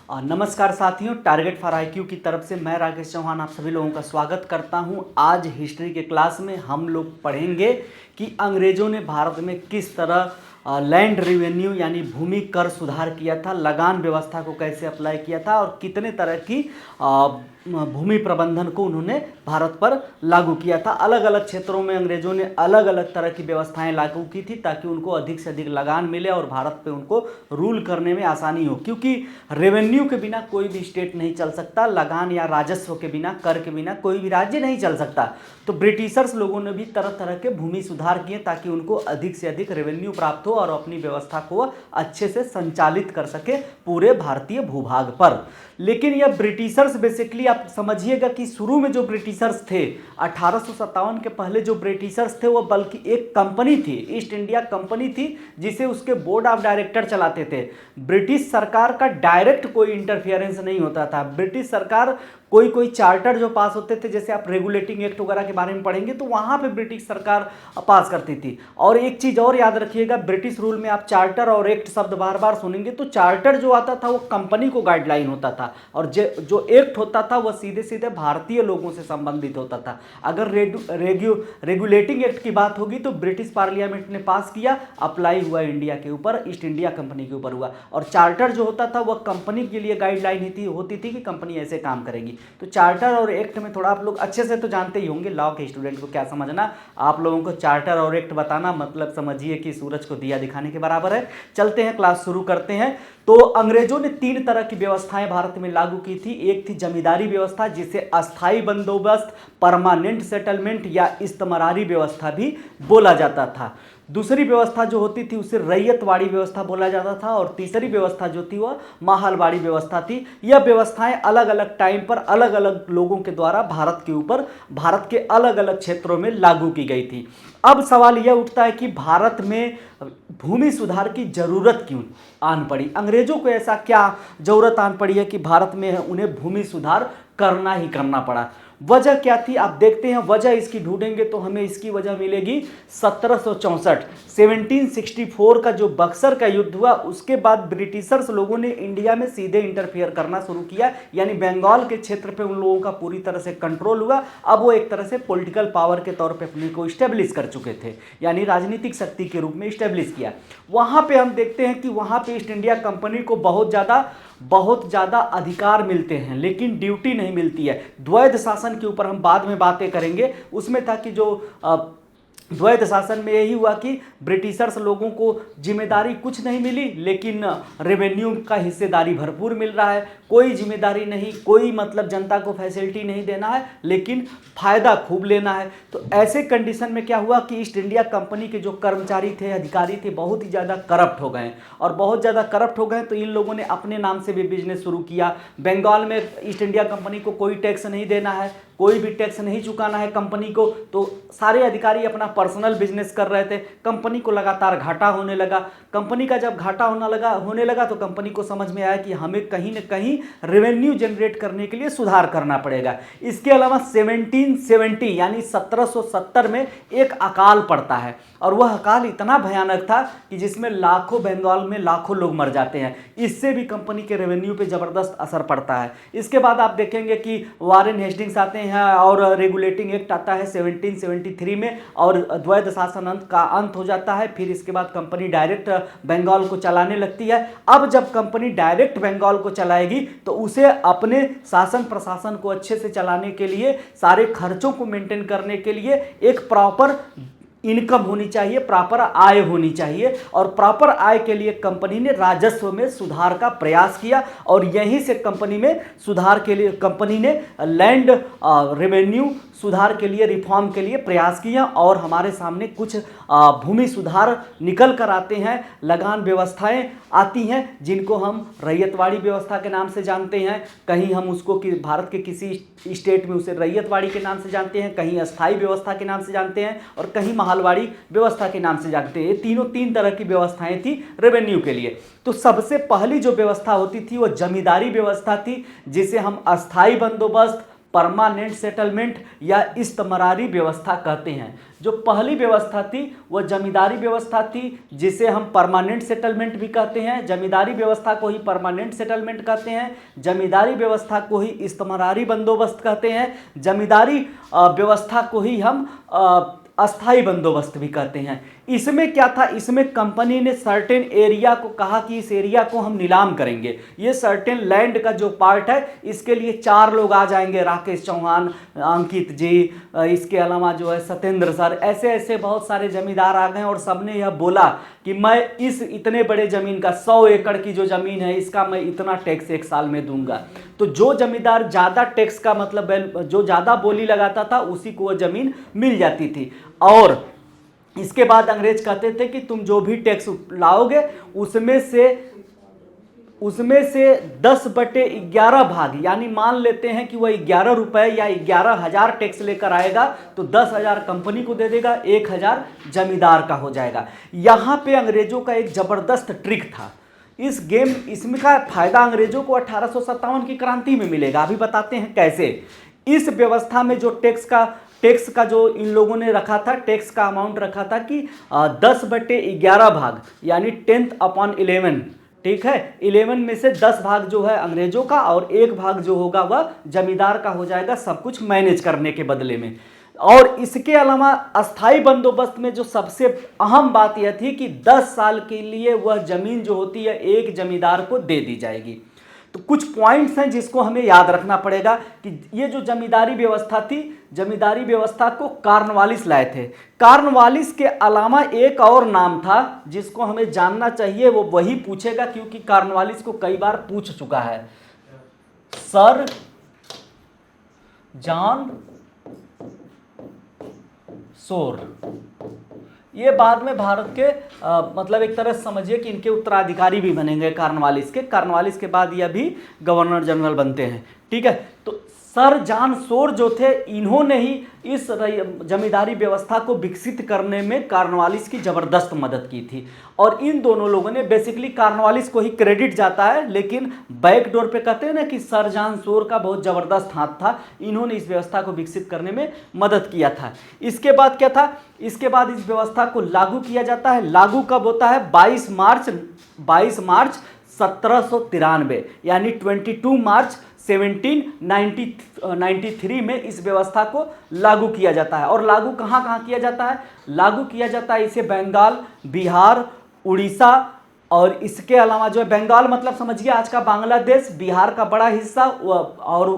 नमस्कार साथियों, target for IQ की तरफ से मैं राकेश चौहान आप सभी लोगों का स्वागत करता हूं। आज हिस्ट्री के क्लास में हम लोग पढ़ेंगे कि अंग्रेज़ों ने भारत में किस तरह लैंड रेवेन्यू यानी भूमि कर सुधार किया था, लगान व्यवस्था को कैसे अप्लाई किया था और कितने तरह की भूमि प्रबंधन को उन्होंने भारत पर लागू किया था। अलग अलग क्षेत्रों में अंग्रेज़ों ने अलग अलग तरह की व्यवस्थाएं लागू की थी ताकि उनको अधिक से अधिक लगान मिले और भारत पे उनको रूल करने में आसानी हो, क्योंकि रेवेन्यू के बिना कोई भी स्टेट नहीं चल सकता, लगान या राजस्व के बिना, कर के बिना कोई भी राज्य नहीं चल सकता। तो ब्रिटिशर्स लोगों ने भी तरह तरह के भूमि सुधार किए ताकि उनको अधिक से अधिक रेवेन्यू प्राप्त हो और अपनी व्यवस्था को अच्छे से संचालित कर सके पूरे भारतीय भूभाग पर। लेकिन यह ब्रिटिशर्स बेसिकली आप समझिएगा कि शुरू में जो ब्रिटिशर्स थे 1857 के पहले जो ब्रिटिशर्स थे वो बल्कि एक कंपनी थी, ईस्ट इंडिया कंपनी थी, जिसे उसके बोर्ड ऑफ डायरेक्टर चलाते थे। ब्रिटिश सरकार का डायरेक्ट कोई इंटरफियरेंस नहीं होता था। ब्रिटिश सरकार कोई चार्टर जो पास होते थे, जैसे आप रेगुलेटिंग एक्ट वगैरह के बारे में पढ़ेंगे तो वहाँ पे ब्रिटिश सरकार पास करती थी। और एक चीज़ और याद रखिएगा, ब्रिटिश रूल में आप चार्टर और एक्ट शब्द बार बार सुनेंगे तो चार्टर जो आता था वो कंपनी को गाइडलाइन होता था और जो एक्ट होता था वह सीधे सीधे भारतीय लोगों से संबंधित होता था। अगर रेगुलेटिंग एक्ट की बात होगी तो ब्रिटिश पार्लियामेंट ने पास किया, अप्लाई हुआ इंडिया के ऊपर, ईस्ट इंडिया कंपनी के ऊपर हुआ। और चार्टर जो होता था वह कंपनी के लिए गाइडलाइन होती थी कि कंपनी ऐसे काम करेगी। तो चार्टर और एक्ट में थोड़ा आप लोग अच्छे से तो जानते ही होंगे, लॉ के स्टूडेंट को क्या समझना, आप लोगों को चार्टर और एक्ट बताना मतलब समझिए कि सूरज को दिया दिखाने के बराबर है। चलते हैं, क्लास शुरू करते हैं। तो अंग्रेजों ने 3 तरह की व्यवस्थाएं भारत में लागू की थी। एक थी जमींदारी व्यवस्था, जिसे अस्थाई बंदोबस्त, परमानेंट सेटलमेंट या इस्तमरारी व्यवस्था भी बोला जाता था। दूसरी व्यवस्था जो होती थी उसे रैयतवाड़ी व्यवस्था बोला जाता था और तीसरी व्यवस्था जो थी वह माहलवाड़ी व्यवस्था थी। यह व्यवस्थाएं अलग अलग टाइम पर अलग अलग लोगों के द्वारा भारत के ऊपर, भारत के अलग अलग क्षेत्रों में लागू की गई थी। अब सवाल यह उठता है कि भारत में भूमि सुधार की जरूरत क्यों आन पड़ी? अंग्रेजों को ऐसा क्या जरूरत आन पड़ी है कि भारत में उन्हें भूमि सुधार करना ही करना पड़ा? वजह क्या थी आप देखते हैं। वजह इसकी ढूंढेंगे तो हमें इसकी वजह मिलेगी 1764 1764 का जो बक्सर का युद्ध हुआ, उसके बाद ब्रिटिशर्स लोगों ने इंडिया में सीधे इंटरफियर करना शुरू किया, यानी बंगाल के क्षेत्र पे उन लोगों का पूरी तरह से कंट्रोल हुआ। अब वो एक तरह से पॉलिटिकल पावर के तौर पे अपने को इस्टेब्लिश कर चुके थे, यानी राजनीतिक शक्ति के रूप में इस्टेब्लिश किया। वहाँ पे हम देखते हैं कि वहाँ पे ईस्ट इंडिया कंपनी को बहुत ज़्यादा अधिकार मिलते हैं, लेकिन ड्यूटी नहीं मिलती है। द्वैध शासन के ऊपर हम बाद में बातें करेंगे। उसमें था कि जो द्वैध शासन में यही हुआ कि ब्रिटिशर्स लोगों को जिम्मेदारी कुछ नहीं मिली, लेकिन रेवेन्यू का हिस्सेदारी भरपूर मिल रहा है। कोई जिम्मेदारी नहीं, कोई मतलब जनता को फैसिलिटी नहीं देना है, लेकिन फ़ायदा खूब लेना है। तो ऐसे कंडीशन में क्या हुआ कि ईस्ट इंडिया कंपनी के जो कर्मचारी थे, अधिकारी थे, बहुत ही ज़्यादा करप्ट हो गए। और बहुत ज़्यादा करप्ट हो गए तो इन लोगों ने अपने नाम से भी बिजनेस शुरू किया। बंगाल में ईस्ट इंडिया कंपनी को कोई टैक्स नहीं देना है, कोई भी टैक्स नहीं चुकाना है कंपनी को, तो सारे अधिकारी अपना पर्सनल बिजनेस कर रहे थे। कंपनी को लगातार घाटा होने लगा। कंपनी का जब घाटा होने लगा तो कंपनी को समझ में आया कि हमें कहीं ना कहीं रेवेन्यू जनरेट करने के लिए सुधार करना पड़ेगा। इसके अलावा 1770 यानी 1770 में एक अकाल पड़ता है और वह अकाल इतना भयानक था कि जिसमें बंगाल में लाखों लोग मर जाते हैं। इससे भी कंपनी के रेवेन्यू पे ज़बरदस्त असर पड़ता है। इसके बाद आप देखेंगे कि वारेन हेस्टिंग्स आते हैं और रेगुलेटिंग एक्ट आता है 1773 में और द्वैध शासन का अंत हो जाता है। फिर इसके बाद कंपनी डायरेक्ट बंगाल को चलाने लगती है। अब जब कंपनी डायरेक्ट बंगाल को चलाएगी तो उसे अपने शासन प्रशासन को अच्छे से चलाने के लिए, सारे खर्चों को मेंटेन करने के लिए एक प्रॉपर इनकम होनी चाहिए, प्रॉपर आय होनी चाहिए। और प्रॉपर आय के लिए कंपनी ने राजस्व में सुधार का प्रयास किया और यहीं से कंपनी में सुधार के लिए कंपनी ने लैंड रेवेन्यू सुधार के लिए, रिफॉर्म के लिए प्रयास किया। और हमारे सामने कुछ भूमि सुधार निकल कर आते हैं, लगान व्यवस्थाएं आती हैं जिनको हम रैयतवाड़ी व्यवस्था के नाम से जानते हैं। कहीं हम उसको कि भारत के किसी स्टेट में उसे रैयतवाड़ी के नाम से जानते हैं, कहीं अस्थाई व्यवस्था के नाम से जानते हैं और कहीं माहलवाड़ी व्यवस्था के नाम से जानते हैं। ये तीन तरह की व्यवस्थाएं थी रेवेन्यू के लिए। तो सबसे पहली जो व्यवस्था होती थी वो जमींदारी व्यवस्था थी, जिसे हम अस्थाई बंदोबस्त, परमानेंट सेटलमेंट या इस्तमरारी व्यवस्था कहते हैं। जो पहली व्यवस्था थी वह जमींदारी व्यवस्था थी, जिसे हम परमानेंट सेटलमेंट भी कहते हैं। जमींदारी व्यवस्था को ही परमानेंट सेटलमेंट कहते हैं, जमींदारी व्यवस्था को ही इस्तमरारी बंदोबस्त कहते हैं, जमींदारी व्यवस्था को ही हम अस्थाई बंदोबस्त भी कहते हैं। इसमें क्या था, इसमें कंपनी ने सर्टेन एरिया को कहा कि इस एरिया को हम नीलाम करेंगे। ये सर्टेन लैंड का जो पार्ट है इसके लिए 4 लोग आ जाएंगे, राकेश चौहान, अंकित जी, इसके अलावा जो है सत्येंद्र सर, ऐसे ऐसे बहुत सारे जमींदार आ गए और सबने यह बोला कि मैं इस इतने बड़े ज़मीन का 100 एकड़ की जो ज़मीन है इसका मैं इतना टैक्स 1 साल में दूंगा। तो जो जमींदार ज़्यादा टैक्स का मतलब जो ज़्यादा बोली लगाता था उसी को वह ज़मीन मिल जाती थी। और इसके बाद अंग्रेज कहते थे कि तुम जो भी टैक्स लाओगे उसमें से 10/11 भाग, यानी मान लेते हैं कि वह 11 रुपए या 11,000 टैक्स लेकर आएगा तो 10,000 कंपनी को दे देगा, 1,000 जमींदार का हो जाएगा। यहाँ पे अंग्रेजों का एक ज़बरदस्त ट्रिक था। इसमें का फायदा अंग्रेजों को 1857 की क्रांति में मिलेगा। अभी बताते हैं कैसे। इस व्यवस्था में जो टैक्स का जो इन लोगों ने रखा था, टैक्स का अमाउंट रखा था कि 10/11 भाग, यानी 10/11, ठीक है। 11 में से 10 भाग जो है अंग्रेजों का और 1 भाग जो होगा वह जमींदार का हो जाएगा, सब कुछ मैनेज करने के बदले में। और इसके अलावा अस्थाई बंदोबस्त में जो सबसे अहम बात यह थी कि 10 साल के लिए वह जमीन जो होती है एक जमींदार को दे दी जाएगी। तो कुछ पॉइंट्स हैं जिसको हमें याद रखना पड़ेगा कि ये जो जमींदारी व्यवस्था थी, जमींदारी व्यवस्था को कार्नवालिस लाए थे। कार्नवालिस के अलावा एक और नाम था जिसको हमें जानना चाहिए, वो वही पूछेगा क्योंकि कार्नवालिस को कई बार पूछ चुका है। सर जॉन सोर, ये बाद में भारत के मतलब एक तरह से समझिए कि इनके उत्तराधिकारी भी बनेंगे कार्नवालिस के। कार्नवालिस के बाद ये भी गवर्नर जनरल बनते हैं, ठीक है। तो सर जॉन सोर जो थे, इन्होंने ही इस जमींदारी व्यवस्था को विकसित करने में कार्नवालिस की ज़बरदस्त मदद की थी। और इन दोनों लोगों ने, बेसिकली कार्नवालिस को ही क्रेडिट जाता है, लेकिन बैक डोर पे कहते हैं ना कि सर जॉन सोर का बहुत ज़बरदस्त हाथ था, इन्होंने इस व्यवस्था को विकसित करने में मदद किया था। इसके बाद क्या था, इसके बाद इस व्यवस्था को लागू किया जाता है। लागू कब होता है? 22 मार्च 1793, यानी 22 मार्च 1793 में इस व्यवस्था को लागू किया जाता है। और लागू कहाँ कहाँ किया जाता है? लागू किया जाता है इसे बंगाल, बिहार, उड़ीसा, और इसके अलावा जो है बंगाल मतलब समझिए आज का बांग्लादेश, बिहार का बड़ा हिस्सा और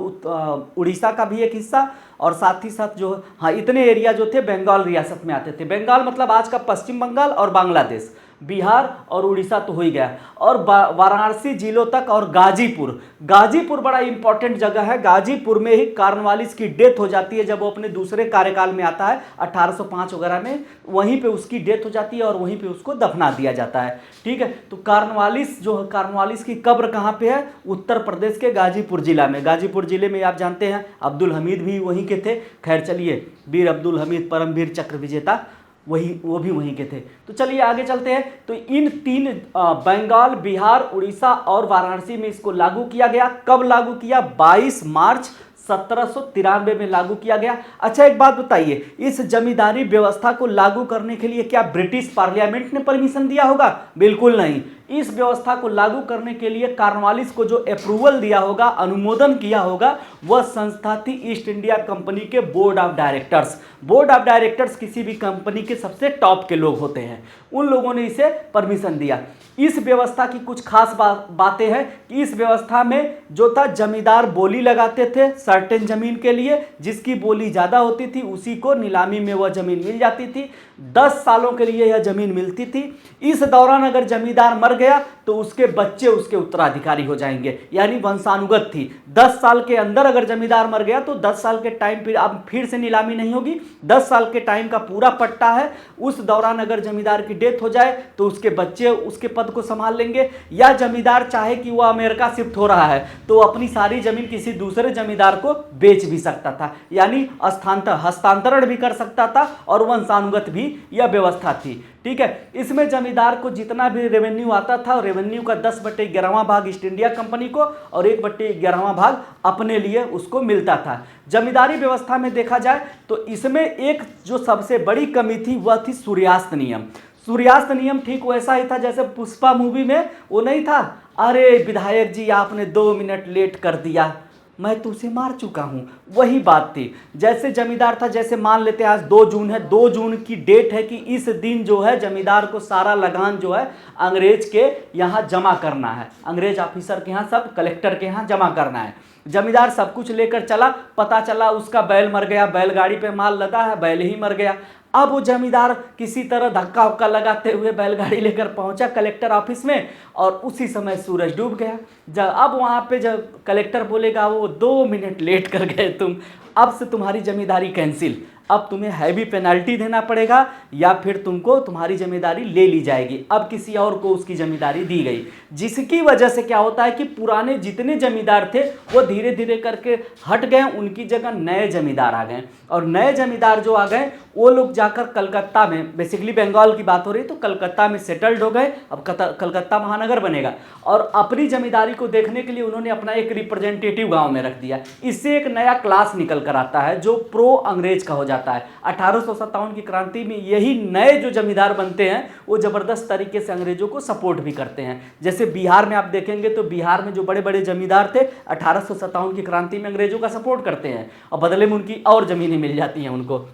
उड़ीसा का भी एक हिस्सा, और साथ ही साथ जो हाँ इतने एरिया जो थे बंगाल रियासत में आते थे। बंगाल मतलब आज का पश्चिम बंगाल और बांग्लादेश, बिहार और उड़ीसा तो हो ही गया, और वाराणसी जिलों तक, और गाजीपुर बड़ा इंपॉर्टेंट जगह है। गाजीपुर में ही कार्नवालिस की डेथ हो जाती है जब वो अपने दूसरे कार्यकाल में आता है 1805 वगैरह में, वहीं पे उसकी डेथ हो जाती है और वहीं पे उसको दफना दिया जाता है, ठीक है। तो कार्नवालिस की कब्र कहाँ पे है? उत्तर प्रदेश के गाजीपुर जिला में। गाजीपुर जिले में आप जानते हैं अब्दुल हमीद भी वहीं के थे। खैर चलिए, वीर अब्दुल हमीद परमवीर चक्र विजेता, वो भी वहीं के थे। तो चलिए आगे चलते हैं। तो इन 3 बंगाल, बिहार, उड़ीसा और वाराणसी में इसको लागू किया गया। कब लागू किया? 22 मार्च 1793 में लागू किया गया। अच्छा एक बात बताइए, इस जमींदारी व्यवस्था को लागू करने के लिए क्या ब्रिटिश पार्लियामेंट ने परमिशन दिया होगा? बिल्कुल नहीं। इस व्यवस्था को लागू करने के लिए कार्नवालिस को जो अप्रूवल दिया होगा, अनुमोदन किया होगा, वह संस्था थी ईस्ट इंडिया कंपनी के board of directors. Board of directors किसी भी कंपनी के सबसे टॉप के लोग होते हैं, उन लोगों ने इसे परमिशन दिया। इस व्यवस्था की कुछ खास बातें हैं कि इस व्यवस्था में जो था जमींदार बोली लगाते थे सर्टेन जमीन के लिए, जिसकी बोली ज़्यादा होती थी उसी को नीलामी में वह जमीन मिल जाती थी। 10 सालों के लिए यह जमीन मिलती थी। इस दौरान अगर जमींदार मर गया तो उसके बच्चे उसके उत्तराधिकारी हो जाएंगे, यानी वंशानुगत थी। 10 साल के अंदर अगर जमींदार मर गया तो 10 साल के टाइम अब फिर से नीलामी नहीं होगी, 10 साल के टाइम का पूरा पट्टा है। उस दौरान अगर जमींदार की डेथ हो जाए तो उसके बच्चे उसके पद को संभाल लेंगे, या जमींदार चाहे कि वह अमेरिका शिफ्ट हो रहा है तो अपनी सारी जमीन किसी दूसरे जमींदार को बेच भी सकता था, यानी हस्तांतरण भी कर सकता था, और वंशानुगत भी यह व्यवस्था थी, ठीक है। इसमें जमींदार को जितना भी रेवेन्यू आता था, रेवेन्यू का 10/11वां भाग ईस्ट इंडिया कंपनी को और 1/11वां भाग अपने लिए उसको मिलता था। जमींदारी व्यवस्था में देखा जाए तो इसमें एक जो सबसे बड़ी कमी थी वह थी सूर्यास्त नियम। सूर्यास्त नियम ठीक वैसा ही था जैसे पुष्पा मूवी में वो नहीं था, अरे विधायक जी आपने 2 मिनट लेट कर दिया, मैं तो उसे मार चुका हूं, वही बात थी। जैसे जमींदार था, जैसे मान लेते हैं आज 2 जून है, 2 जून की डेट है कि इस दिन जो है जमींदार को सारा लगान जो है अंग्रेज के यहाँ जमा करना है, अंग्रेज ऑफिसर के यहाँ, सब कलेक्टर के यहाँ जमा करना है। जमींदार सब कुछ लेकर चला, पता चला उसका बैल मर गया, बैलगाड़ी पे माल लदा है, बैल ही मर गया। अब वो जमींदार किसी तरह धक्का उक्का लगाते हुए बैलगाड़ी लेकर पहुंचा कलेक्टर ऑफिस में और उसी समय सूरज डूब गया। जब अब वहाँ पे जब कलेक्टर बोलेगा वो 2 मिनट लेट कर गए तुम, अब से तुम्हारी जमींदारी कैंसिल, अब तुम्हें हैवी पेनल्टी देना पड़ेगा या फिर तुमको तुम्हारी जमींदारी ले ली जाएगी। अब किसी और को उसकी जमींदारी दी गई, जिसकी वजह से क्या होता है कि पुराने जितने जमींदार थे वो धीरे धीरे करके हट गए, उनकी जगह नए जमींदार आ गए और नए जमींदार जो आ गए वो लोग जाकर कलकत्ता में, बेसिकली बंगाल की बात हो रही तो कलकत्ता में सेटल्ड हो गए। अब कलकत्ता महानगर बनेगा और अपनी जमींदारी को देखने के लिए उन्होंने अपना एक रिप्रेजेंटेटिव गांव में रख दिया। इससे एक नया क्लास निकल कर आता है जो प्रो अंग्रेज का हो जाता है। 1857 की क्रांति में यही नए जो जमींदार बनते हैं वो जबरदस्त तरीके से अंग्रेजों को सपोर्ट भी करते हैं। जैसे बिहार में आप देखेंगे तो बिहार में जो बड़े बड़े जमींदार थे 1857 की क्रांति में अंग्रेजों का सपोर्ट करते हैं और बदले में उनकी और जमीनें मिल जाती हैं उनको।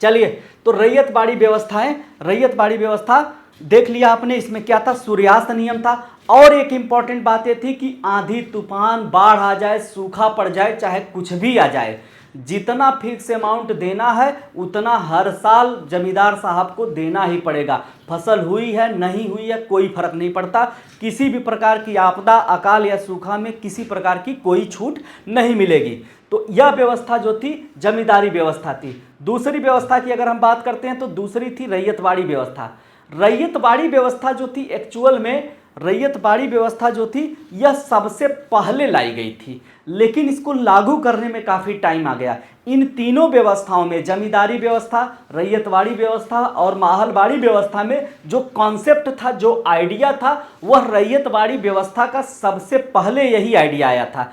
चलिए, तो रैयतवाड़ी व्यवस्थाएं, रैयतवाड़ी व्यवस्था देख लिया आपने, इसमें क्या था, सूर्यास्त नियम था। और एक इंपॉर्टेंट बात ये थी कि आंधी तूफान बाढ़ आ जाए, सूखा पड़ जाए, चाहे कुछ भी आ जाए, जितना फिक्स अमाउंट देना है उतना हर साल जमींदार साहब को देना ही पड़ेगा। फसल हुई है नहीं हुई है कोई फर्क नहीं पड़ता, किसी भी प्रकार की आपदा, अकाल या सूखा में किसी प्रकार की कोई छूट नहीं मिलेगी। तो यह व्यवस्था जो थी जमींदारी व्यवस्था थी। दूसरी व्यवस्था की अगर हम बात करते हैं तो दूसरी थी रैयतवाड़ी व्यवस्था। रैयतवाड़ी व्यवस्था जो थी, एक्चुअल में रैयतवाड़ी व्यवस्था जो थी यह सबसे पहले लाई गई थी, लेकिन इसको लागू करने में काफ़ी टाइम आ गया। इन तीनों व्यवस्थाओं में, जमींदारी व्यवस्था, रैयतवाड़ी व्यवस्था और माहलवाड़ी व्यवस्था में जो कॉन्सेप्ट था, जो आइडिया था, वह रैयतवाड़ी व्यवस्था का सबसे पहले यही आइडिया आया था।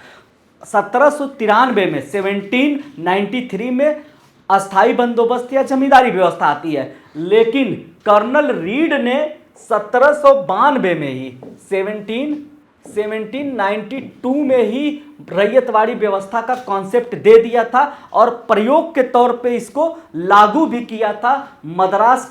1793 में, 1793 में अस्थाई बंदोबस्त या जमींदारी व्यवस्था आती है, लेकिन कर्नल रीड ने 1792 में ही 1792 में ही रैयतवाड़ी व्यवस्था का कॉन्सेप्ट दे दिया था और प्रयोग के तौर पे इसको लागू भी किया था। मद्रास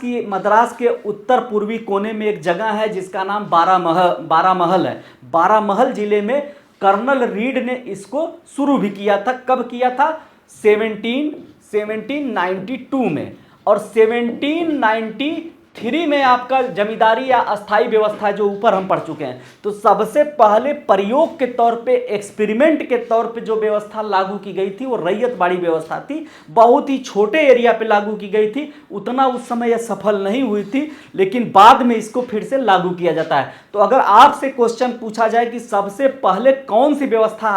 के उत्तर पूर्वी कोने में एक जगह है जिसका नाम बारामहल है। बारामहल जिले में कर्नल रीड ने इसको शुरू भी किया था। कब किया था? 1792 में। और 1793 में आपका जमींदारी या अस्थाई व्यवस्था जो ऊपर हम पढ़ चुके हैं, तो सबसे पहले प्रयोग के तौर पे, एक्सपेरिमेंट के तौर पे जो व्यवस्था लागू की गई थी वो रैयतवाड़ी व्यवस्था थी। बहुत ही छोटे एरिया पे लागू की गई थी, उतना उस समय यह सफल नहीं हुई थी, लेकिन बाद में इसको फिर से लागू किया जाता है। तो अगर आपसे क्वेश्चन पूछा जाए कि सबसे पहले कौन सी व्यवस्था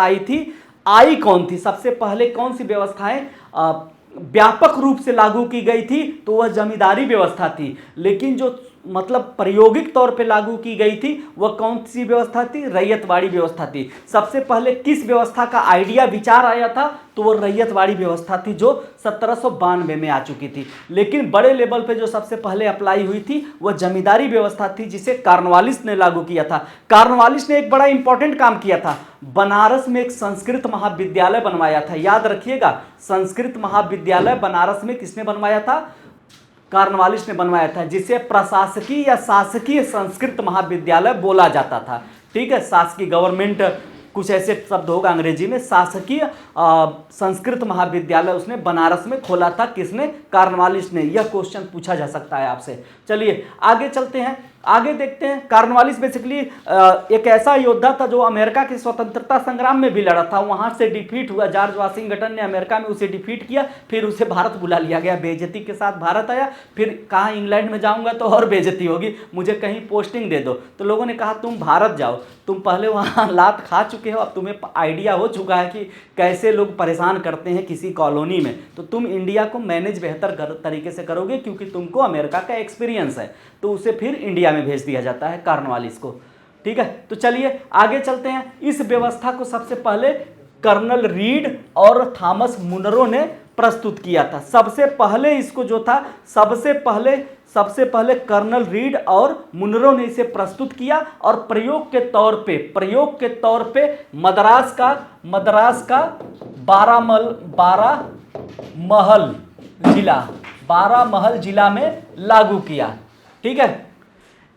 आई कौन थी, सबसे पहले कौन सी व्यवस्थाएं व्यापक रूप से लागू की गई थी, तो वह जमींदारी व्यवस्था थी। लेकिन जो मतलब प्रायोगिक तौर पे लागू की गई थी वह कौन सी व्यवस्था थी? रैयतवाड़ी व्यवस्था थी। सबसे पहले किस व्यवस्था का आइडिया, विचार आया था? तो वो रैयतवाड़ी व्यवस्था थी जो 1792 में आ चुकी थी। लेकिन बड़े लेवल पे जो सबसे पहले अप्लाई हुई थी वह जमींदारी व्यवस्था थी, जिसे कॉर्नवालिस ने लागू किया था। कॉर्नवालिस ने एक बड़ा इंपॉर्टेंट काम किया था, बनारस में एक संस्कृत महाविद्यालय बनवाया था। याद रखिएगा, संस्कृत महाविद्यालय बनारस में किसने बनवाया था? कॉर्नवालिस ने बनवाया था, जिसे प्रशासकीय या शासकीय संस्कृत महाविद्यालय बोला जाता था। ठीक है, शासकीय, गवर्नमेंट, कुछ ऐसे शब्द होगा अंग्रेजी में। शासकीय संस्कृत महाविद्यालय उसने बनारस में खोला था। किसने? कॉर्नवालिस ने। यह क्वेश्चन पूछा जा सकता है आपसे। चलिए आगे चलते हैं। आगे देखते हैं। कॉर्नवालिस बेसिकली एक ऐसा योद्धा था जो अमेरिका के स्वतंत्रता संग्राम में भी लड़ा था, वहां से डिफीट हुआ। जॉर्ज वाशिंगटन ने अमेरिका में उसे डिफीट किया, फिर उसे भारत बुला लिया गया, बेइज्जती के साथ भारत आया। फिर कहा इंग्लैंड में जाऊंगा तो और बेइज्जती होगी, मुझे कहीं पोस्टिंग दे दो। तो लोगों ने कहा तुम भारत जाओ, तुम पहले वहाँ लात खा चुके हो, अब तुम्हें आइडिया हो चुका है कि कैसे लोग परेशान करते हैं किसी कॉलोनी में, तो तुम इंडिया को मैनेज बेहतर तरीके से करोगे क्योंकि तुमको अमेरिका का एक्सपीरियंस है। तो उसे फिर इंडिया में भेज दिया जाता है कॉर्नवालिस को। ठीक है, तो चलिए आगे चलते हैं। इस व्यवस्था को सबसे पहले कर्नल रीड और थॉमस मुनरो ने प्रस्तुत किया था। सबसे पहले इसको जो था सबसे पहले कर्नल रीड और मुनरो ने इसे प्रस्तुत किया और प्रयोग के तौर पे मद्रास का बारामहल जिला में लागू किया। ठीक है,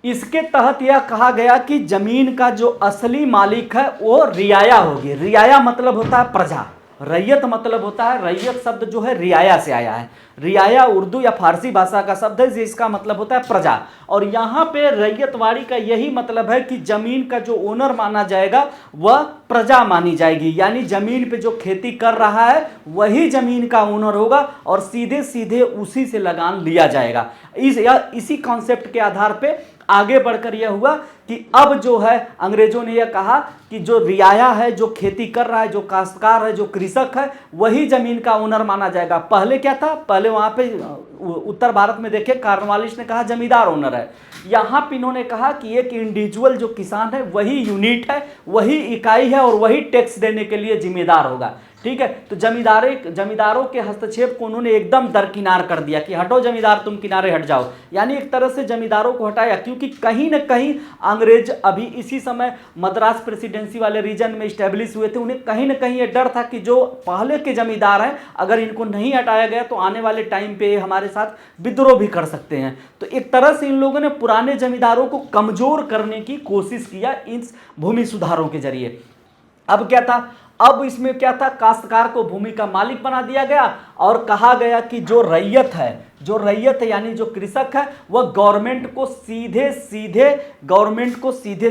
इसके तहत यह कहा गया कि जमीन का जो असली मालिक है वो रियाया होगी। रियाया मतलब होता है प्रजा, रैयत मतलब होता है, रैयत शब्द जो है रियाया से आया है। रियाया उर्दू या फारसी भाषा का शब्द है जिसका मतलब होता है प्रजा। और यहाँ पे रैयतवाड़ी का यही मतलब है कि जमीन का जो ओनर माना जाएगा वह प्रजा मानी जाएगी, यानी जमीन पे जो खेती कर रहा है वही जमीन का ओनर होगा और सीधे सीधे उसी से लगान लिया जाएगा। इसी कॉन्सेप्ट के आधार पे आगे बढ़कर यह हुआ कि अब जो है अंग्रेजों ने यह कहा कि जो रियाया है, जो खेती कर रहा है, जो काश्तकार है, जो कृषक है, वही जमीन का ओनर माना जाएगा। पहले क्या था, पहले वहां पे उत्तर भारत में देखे कॉर्नवालिस ने कहा जमींदार ओनर है। यहाँ पे इन्होंने कहा कि एक इंडिविजुअल जो किसान है वही यूनिट है, वही इकाई है और वही टैक्स देने के लिए जिम्मेदार होगा। ठीक है, तो जमींदारों के हस्तक्षेप को उन्होंने एकदम दरकिनार कर दिया कि हटो जमींदार, तुम किनारे हट जाओ। यानी एक तरह से जमींदारों को हटाया, क्योंकि कहीं ना कहीं अंग्रेज अभी इसी समय मद्रास प्रेसिडेंसी वाले रीजन में स्टैब्लिश हुए थे। उन्हें कहीं ना कहीं ये डर था कि जो पहले के जमींदार हैं अगर इनको नहीं हटाया गया तो आने वाले टाइम पे हमारे साथ विद्रोह भी कर सकते हैं। तो एक तरह से इन लोगों ने पुराने जमींदारों को कमजोर करने की कोशिश किया इन भूमि सुधारों के जरिए। अब क्या था, अब इसमें क्या था, काश्तकार को भूमि का मालिक बना दिया गया और कहा गया कि जो रैयत है यानी जो कृषक है वह गवर्नमेंट को सीधे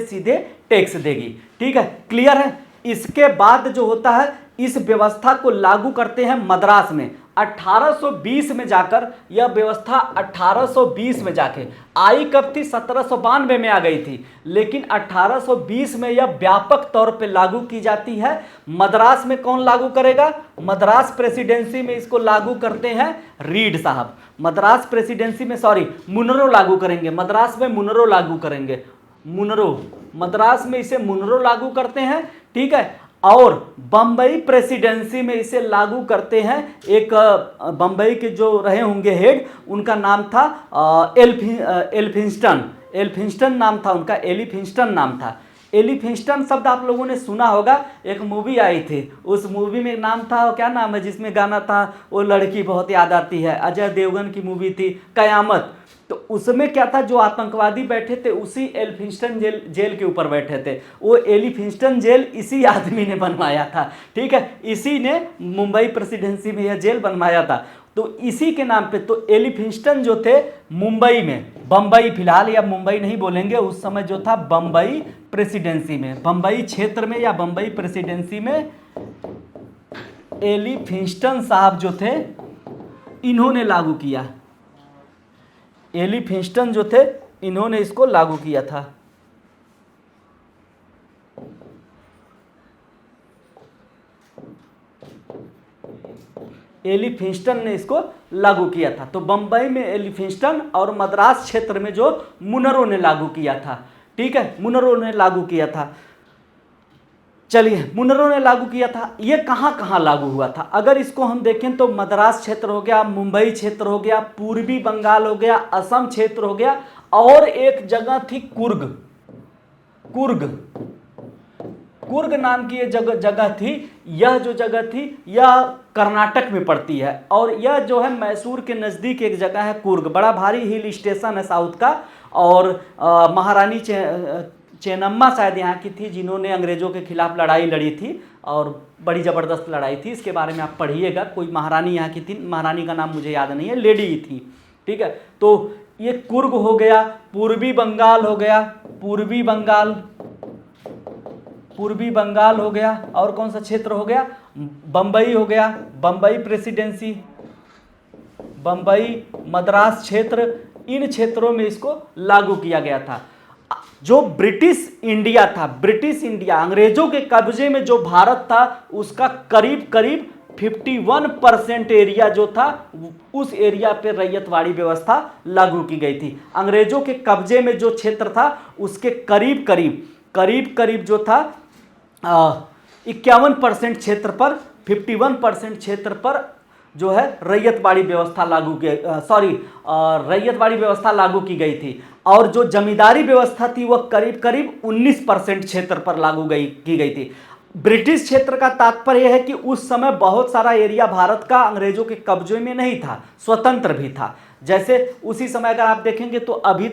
सीधे टैक्स देगी। ठीक है, क्लियर है। इसके बाद जो होता है, इस व्यवस्था को लागू करते हैं मद्रास में 1820 में जाकर। यह व्यवस्था 1820 में जाके आई कब थी, 1792 में आ गई थी, लेकिन 1820 में यह व्यापक तौर पे लागू की जाती है। मद्रास में कौन लागू करेगा, मद्रास प्रेसिडेंसी में इसको लागू करते हैं रीड साहब। मद्रास प्रेसिडेंसी में मुनरो लागू करेंगे, मद्रास में मुनरो लागू करेंगे, मद्रास में इसे मुनरो लागू करते हैं। ठीक है, और बंबई प्रेसिडेंसी में इसे लागू करते हैं एक बंबई के जो रहे होंगे हेड, उनका नाम था एल्फिंस्टन नाम था उनका, एलिफिंस्टन नाम था। एलिफिंस्टन शब्द आप लोगों ने सुना होगा, एक मूवी आई थी, उस मूवी में नाम था, क्या नाम है जिसमें गाना था, वो लड़की बहुत याद आती है, अजय देवगन की मूवी थी कयामत। तो उसमें क्या था, जो आतंकवादी बैठे थे उसी एलिफिंस्टन जेल के ऊपर बैठे थे। वो एलिफिंस्टन जेल इसी आदमी ने बनवाया था। ठीक है, इसी ने मुंबई प्रेसिडेंसी में यह जेल बनवाया था, तो इसी के नाम पे। तो एलिफिंस्टन जो थे मुंबई में, बंबई फिलहाल या मुंबई नहीं बोलेंगे, उस समय जो था बंबई प्रेसिडेंसी में, बंबई क्षेत्र में या बंबई प्रेसिडेंसी में एलिफिंस्टन साहब जो थे इन्होंने लागू किया। एलिफिंस्टन जो थे इन्होंने इसको लागू किया था। एलिफिंस्टन ने इसको लागू किया था। तो बंबई में एलिफिंस्टन और मद्रास क्षेत्र में जो मुनरो ने लागू किया था। ठीक है, मुनरो ने लागू किया था। चलिए, मुनरो ने लागू किया था। ये कहाँ कहाँ लागू हुआ था, अगर इसको हम देखें तो मद्रास क्षेत्र हो गया, मुंबई क्षेत्र हो गया, पूर्वी बंगाल हो गया, असम क्षेत्र हो गया, और एक जगह थी कुर्ग नाम की ये जगह थी। यह जो जगह थी यह कर्नाटक में पड़ती है और यह जो है मैसूर के नज़दीक एक जगह है कुर्ग। बड़ा भारी हिल स्टेशन है साउथ का। और महारानी चेन्नम्मा शायद यहाँ की थी, जिन्होंने अंग्रेज़ों के खिलाफ लड़ाई लड़ी थी और बड़ी ज़बरदस्त लड़ाई थी। इसके बारे में आप पढ़िएगा, कोई महारानी यहाँ की थी, महारानी का नाम मुझे याद नहीं है, लेडी थी। ठीक है, तो ये कुर्ग हो गया, पूर्वी बंगाल हो गया, पूर्वी बंगाल, पूर्वी बंगाल हो गया, और कौन सा क्षेत्र हो गया, बंबई हो गया, बंबई प्रेसिडेंसी, बंबई मद्रास क्षेत्र, इन क्षेत्रों में इसको लागू किया गया था। जो ब्रिटिश इंडिया था, ब्रिटिश इंडिया, अंग्रेजों के कब्जे में जो भारत था, उसका करीब करीब 51% एरिया जो था, उस एरिया पे रैयतवाड़ी व्यवस्था लागू की गई थी। अंग्रेजों के कब्जे में जो क्षेत्र था, उसके करीब करीब जो था 51% क्षेत्र पर, 51% क्षेत्र पर जो है रैयतवाड़ी व्यवस्था रैयतवाड़ी व्यवस्था लागू की गई थी। और जो जमींदारी व्यवस्था थी वह करीब करीब 19% क्षेत्र पर लागू की गई थी। ब्रिटिश क्षेत्र का तात्पर्य है कि उस समय बहुत सारा एरिया भारत का अंग्रेजों के कब्जे में नहीं था, स्वतंत्र भी था। जैसे उसी समय अगर आप देखेंगे तो अभी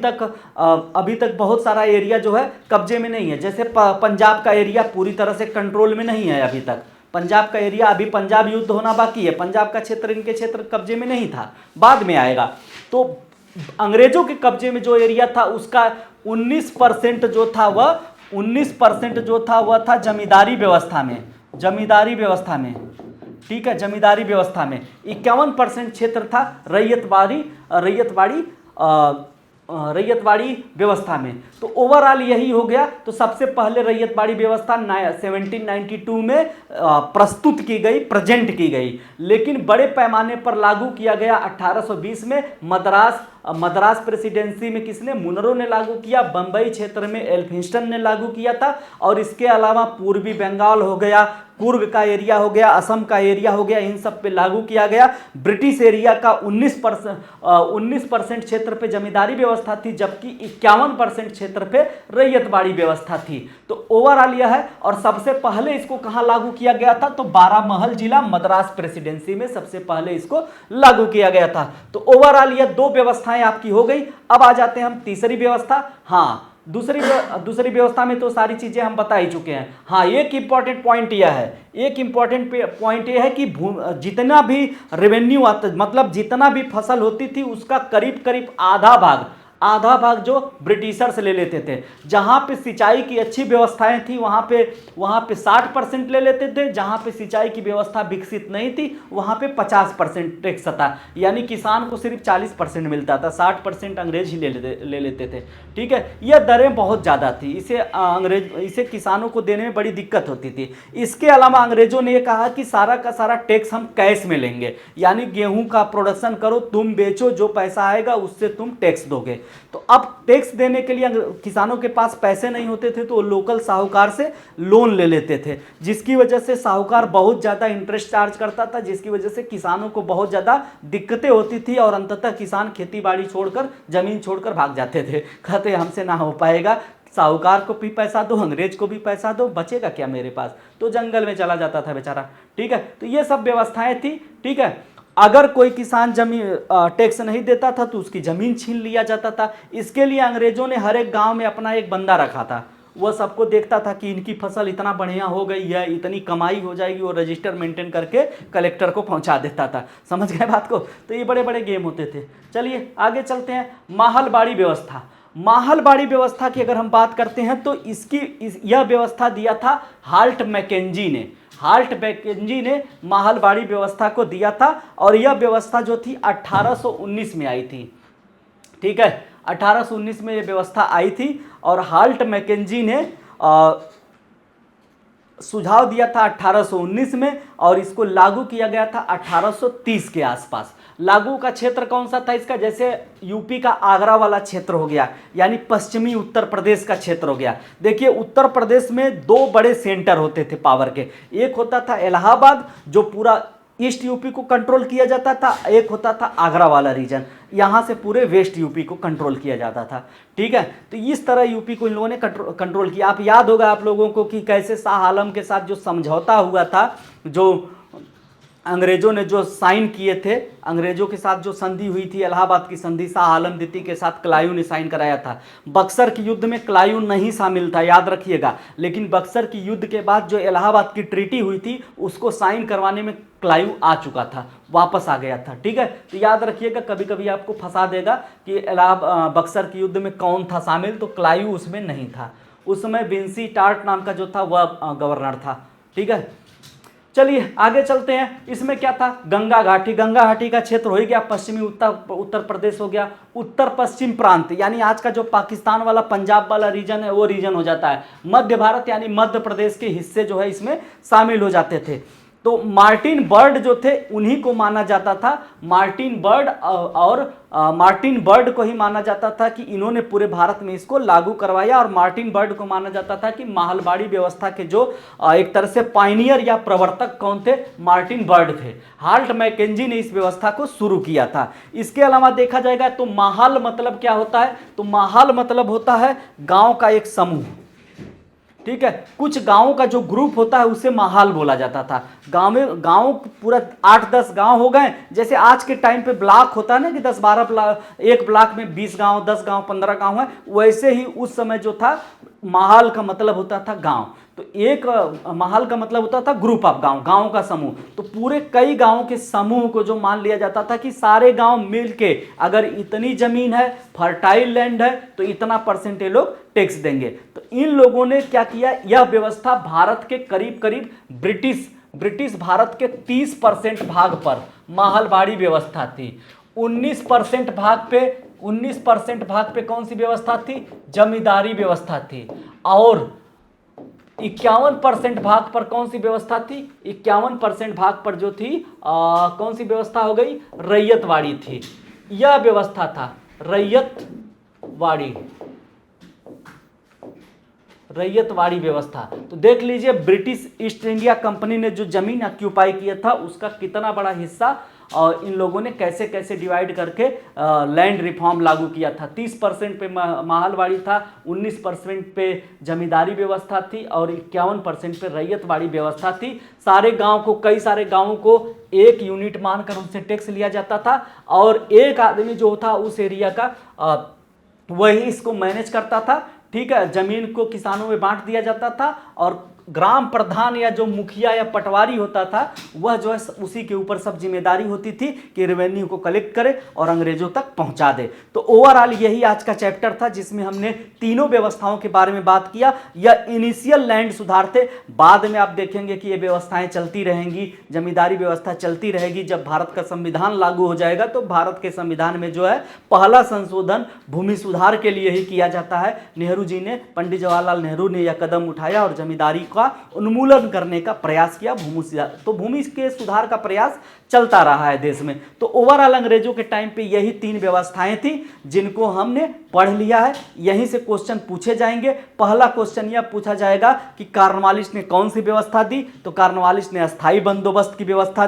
तक बहुत सारा एरिया जो है कब्जे में नहीं है। जैसे पंजाब का एरिया पूरी तरह से कंट्रोल में नहीं है अभी तक, पंजाब का एरिया, अभी पंजाब युद्ध होना बाकी है, पंजाब का क्षेत्र इनके क्षेत्र कब्जे में नहीं था, बाद में आएगा। तो अंग्रेजों के कब्जे में जो एरिया था उसका 19% जो था वह 19% जो था वह था जमींदारी व्यवस्था में, जमींदारी व्यवस्था में, ठीक है, जमींदारी व्यवस्था में। 51% क्षेत्र था रैयतवाड़ी व्यवस्था में। तो ओवरऑल यही हो गया। तो सबसे पहले रैयतवाड़ी व्यवस्था 1792 में प्रस्तुत की गई, प्रेजेंट की गई, लेकिन बड़े पैमाने पर लागू किया गया 1820 में मद्रास प्रेसिडेंसी में। किसने? मुनरो ने लागू किया। बंबई क्षेत्र में एल्फिंस्टन ने लागू किया था। और इसके अलावा पूर्वी बंगाल हो गया, कुर्ग का एरिया हो गया, असम का एरिया हो गया, इन सब पे लागू किया गया। ब्रिटिश एरिया का 19% क्षेत्र पे जमींदारी व्यवस्था थी, जबकि 51% क्षेत्र पे रैयतवाड़ी व्यवस्था थी। तो ओवरऑल यह है। और सबसे पहले इसको कहां लागू किया गया था? तो बारामहल जिला मद्रास प्रेसिडेंसी में सबसे पहले इसको लागू किया गया था। तो ओवरऑल यह दो व्यवस्थाएं आपकी हो गई। अब आ जाते हैं हम तीसरी व्यवस्था। हाँ, दूसरी व्यवस्था में तो सारी चीजें हम बता ही चुके हैं। हाँ, एक इंपॉर्टेंट पॉइंट यह है, एक इंपॉर्टेंट पॉइंट यह है कि जितना भी रेवेन्यू आता, मतलब जितना भी फसल होती थी उसका करीब करीब आधा भाग जो ब्रिटिशर्स ले लेते थे। जहाँ पे सिंचाई की अच्छी व्यवस्थाएं थी वहाँ पे 60% ले लेते थे। जहाँ पे सिंचाई की व्यवस्था विकसित नहीं थी वहाँ पे 50% टैक्स था। यानी किसान को सिर्फ 40% मिलता था, 60% अंग्रेज ही ले लेते थे। ठीक है, यह दरें बहुत ज़्यादा थी, इसे किसानों को देने में बड़ी दिक्कत होती थी। इसके अलावा अंग्रेजों ने यह कहा कि सारा का सारा टैक्स हम कैश में लेंगे, यानी गेहूं का प्रोडक्शन करो, तुम बेचो, जो पैसा आएगा उससे तुम टैक्स दोगे। तो अब टैक्स देने के लिए किसानों के पास पैसे नहीं होते थे तो वो लोकल साहूकार से लोन ले लेते थे, जिसकी वजह से साहूकार बहुत ज़्यादा इंटरेस्ट चार्ज करता था, जिसकी वजह से किसानों को बहुत ज़्यादा दिक्कतें होती थी। और अंततः किसान खेती बाड़ी छोड़कर, जमीन छोड़कर भाग जाते थे, कहते हमसे ना हो पाएगा, साहूकार को भी पैसा दो, अंग्रेज को भी पैसा दो, बचेगा क्या मेरे पास? तो जंगल में चला जाता था बेचारा। ठीक है, तो ये सब व्यवस्थाएं थी। ठीक है, अगर कोई किसान जमीन टैक्स नहीं देता था तो उसकी ज़मीन छीन लिया जाता था। इसके लिए अंग्रेज़ों ने हर एक गांव में अपना एक बंदा रखा था। वह सबको देखता था कि इनकी फसल इतना बढ़िया हो गई है, इतनी कमाई हो जाएगी, वो रजिस्टर मेंटेन करके कलेक्टर को पहुंचा देता था। समझ गए बात को? तो ये बड़े बड़े गेम होते थे। चलिए आगे चलते हैं। महलबाड़ी व्यवस्था। महलबाड़ी व्यवस्था की अगर हम बात करते हैं तो यह व्यवस्था दिया था हाल्ट मैकेंजी ने। हाल्ट मैकेंजी ने महलबाड़ी व्यवस्था को दिया था और यह व्यवस्था जो थी 1819 में आई थी। ठीक है, 1819 में यह व्यवस्था आई थी और हाल्ट मैकेंजी ने सुझाव दिया था 1819 में और इसको लागू किया गया था 1830 के आसपास। लागू का क्षेत्र कौन सा था इसका? जैसे यूपी का आगरा वाला क्षेत्र हो गया, यानी पश्चिमी उत्तर प्रदेश का क्षेत्र हो गया। देखिए, उत्तर प्रदेश में दो बड़े सेंटर होते थे पावर के। एक होता था इलाहाबाद, जो पूरा ईस्ट यूपी को कंट्रोल किया जाता था। एक होता था आगरा वाला रीजन, यहाँ से पूरे वेस्ट यूपी को कंट्रोल किया जाता था। ठीक है, तो इस तरह यूपी को इन लोगों ने कंट्रोल किया। आप याद होगा आप लोगों को कि कैसे शाह आलम के साथ जो समझौता हुआ था, जो अंग्रेजों ने जो साइन किए थे, अंग्रेजों के साथ जो संधि हुई थी, इलाहाबाद की संधि, शाह आलम द्वितीय के साथ क्लाइव ने साइन कराया था। बक्सर के युद्ध में क्लाइव नहीं शामिल था, याद रखिएगा, लेकिन बक्सर की युद्ध के बाद जो इलाहाबाद की ट्रीटी हुई थी उसको साइन करवाने में क्लाइव आ चुका था, वापस आ गया था। ठीक है, तो याद रखिएगा, कभी कभी आपको फंसा देगा कि बक्सर के युद्ध में कौन था शामिल, तो क्लाइव उसमें नहीं था। उस समय विंसी टार्ट नाम का जो था वह गवर्नर था। ठीक है, चलिए आगे चलते हैं। इसमें क्या था, गंगा घाटी, गंगा घाटी का क्षेत्र हो ही गया, पश्चिमी उत्तर प्रदेश हो गया, उत्तर पश्चिम प्रांत यानी आज का जो पाकिस्तान वाला पंजाब वाला रीजन है वो रीजन हो जाता है। मध्य भारत यानी मध्य प्रदेश के हिस्से जो है इसमें शामिल हो जाते थे। तो मार्टिन बर्ड जो थे उन्हीं को माना जाता था, मार्टिन बर्ड और मार्टिन बर्ड को ही माना जाता था कि इन्होंने पूरे भारत में इसको लागू करवाया। और मार्टिन बर्ड को माना जाता था कि महलबाड़ी व्यवस्था के जो एक तरह से पायनियर या प्रवर्तक कौन थे, मार्टिन बर्ड थे। हाल्ट मैकेंजी ने इस व्यवस्था को शुरू किया था। इसके अलावा देखा जाएगा तो महल मतलब क्या होता है, तो महल मतलब होता है गांव का एक समूह। ठीक है, कुछ गांवों का जो ग्रुप होता है उसे महल बोला जाता था। गांव पूरा 8-10 गांव हो गए, जैसे आज के टाइम पे ब्लॉक होता है ना कि 10-12 ब्लॉक, एक ब्लॉक में 20 गांव, 10 गांव, 15 गांव है, वैसे ही उस समय जो था महल का मतलब होता था गांव। तो एक महल का मतलब होता था ग्रुप ऑफ गांव, गांव का समूह। तो पूरे कई गांवों के समूह को जो मान लिया जाता था कि सारे गांव मिलके अगर इतनी जमीन है, फर्टाइल लैंड है, तो इतना परसेंट ये लोग टैक्स देंगे। तो इन लोगों ने क्या किया, यह व्यवस्था भारत के करीब करीब ब्रिटिश भारत के 30% भाग पर महलबाड़ी व्यवस्था थी। 19% भाग पे कौन सी व्यवस्था थी, जमींदारी व्यवस्था थी। और 51% भाग पर कौन सी व्यवस्था थी, 51% भाग पर जो थी कौन सी व्यवस्था हो गई, रैयतवाड़ी थी। यह व्यवस्था था रैयतवाड़ी व्यवस्था। तो देख लीजिए ब्रिटिश ईस्ट इंडिया कंपनी ने जो जमीन ऑक्यूपाई किया था उसका कितना बड़ा हिस्सा और इन लोगों ने कैसे कैसे डिवाइड करके लैंड रिफॉर्म लागू किया था। 30% पे महलबाड़ी था, 19% पे जमींदारी व्यवस्था थी और 51% पे रैयतवाड़ी व्यवस्था थी। कई सारे गांवों को एक यूनिट मानकर उनसे टैक्स लिया जाता था और एक आदमी जो था उस एरिया का वही इसको मैनेज करता था। ठीक है, जमीन को किसानों में बांट दिया जाता था और ग्राम प्रधान या जो मुखिया या पटवारी होता था वह जो है उसी के ऊपर सब जिम्मेदारी होती थी कि रेवेन्यू को कलेक्ट करे और अंग्रेजों तक पहुंचा दे। तो ओवरऑल यही आज का चैप्टर था जिसमें हमने तीनों व्यवस्थाओं के बारे में बात किया। यह इनिशियल लैंड सुधार थे, बाद में आप देखेंगे कि ये व्यवस्थाएं चलती रहेंगी, जमींदारी व्यवस्था चलती रहेगी। जब भारत का संविधान लागू हो जाएगा तो भारत के संविधान में जो है पहला संशोधन भूमि सुधार के लिए ही किया जाता है। नेहरू जी ने, पंडित जवाहरलाल नेहरू ने यह कदम उठाया और जमींदारी का उन्मूलन करने का प्रयास किया। भूमि के सुधार का प्रयास चलता रहा है देश में। तो ओवरऑल अंग्रेजों के टाइम पे यही 3 व्यवस्थाएं थी जिनको हमने पढ़ लिया है। यहीं से क्वेश्चन पूछे जाएंगे। पहला क्वेश्चन यह पूछा जाएगा कि कॉर्नवालिस ने कौन सी व्यवस्था दी, तो कॉर्नवालिस ने अस्थाई बंदोबस्त की व्यवस्था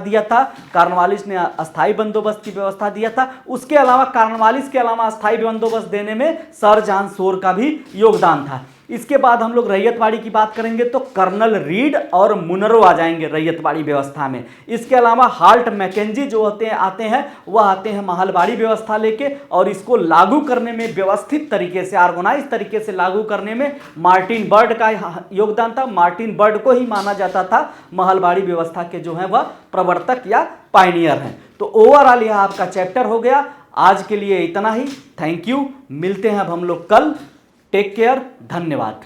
दिया था। उसके अलावा कॉर्नवालिस के अलावा अस्थाई बंदोबस्त देने में सर जॉन शोर का भी योगदान था। इसके बाद हम लोग रैयतवाड़ी की बात करेंगे तो कर्नल रीड और मुनरो आ जाएंगे रैयतवाड़ी व्यवस्था में। इसके अलावा हाल्ट मैकेंजी जो आते हैं महलबाड़ी व्यवस्था लेके और इसको लागू करने में व्यवस्थित तरीके से, ऑर्गेनाइज तरीके से लागू करने में मार्टिन बर्ड का योगदान था। मार्टिन बर्ड को ही माना जाता था महलबाड़ी व्यवस्था के जो है वह प्रवर्तक या पायनियर हैं। तो ओवरऑल यह आपका चैप्टर हो गया। आज के लिए इतना ही। थैंक यू, मिलते हैं अब हम लोग कल। टेक केयर, धन्यवाद।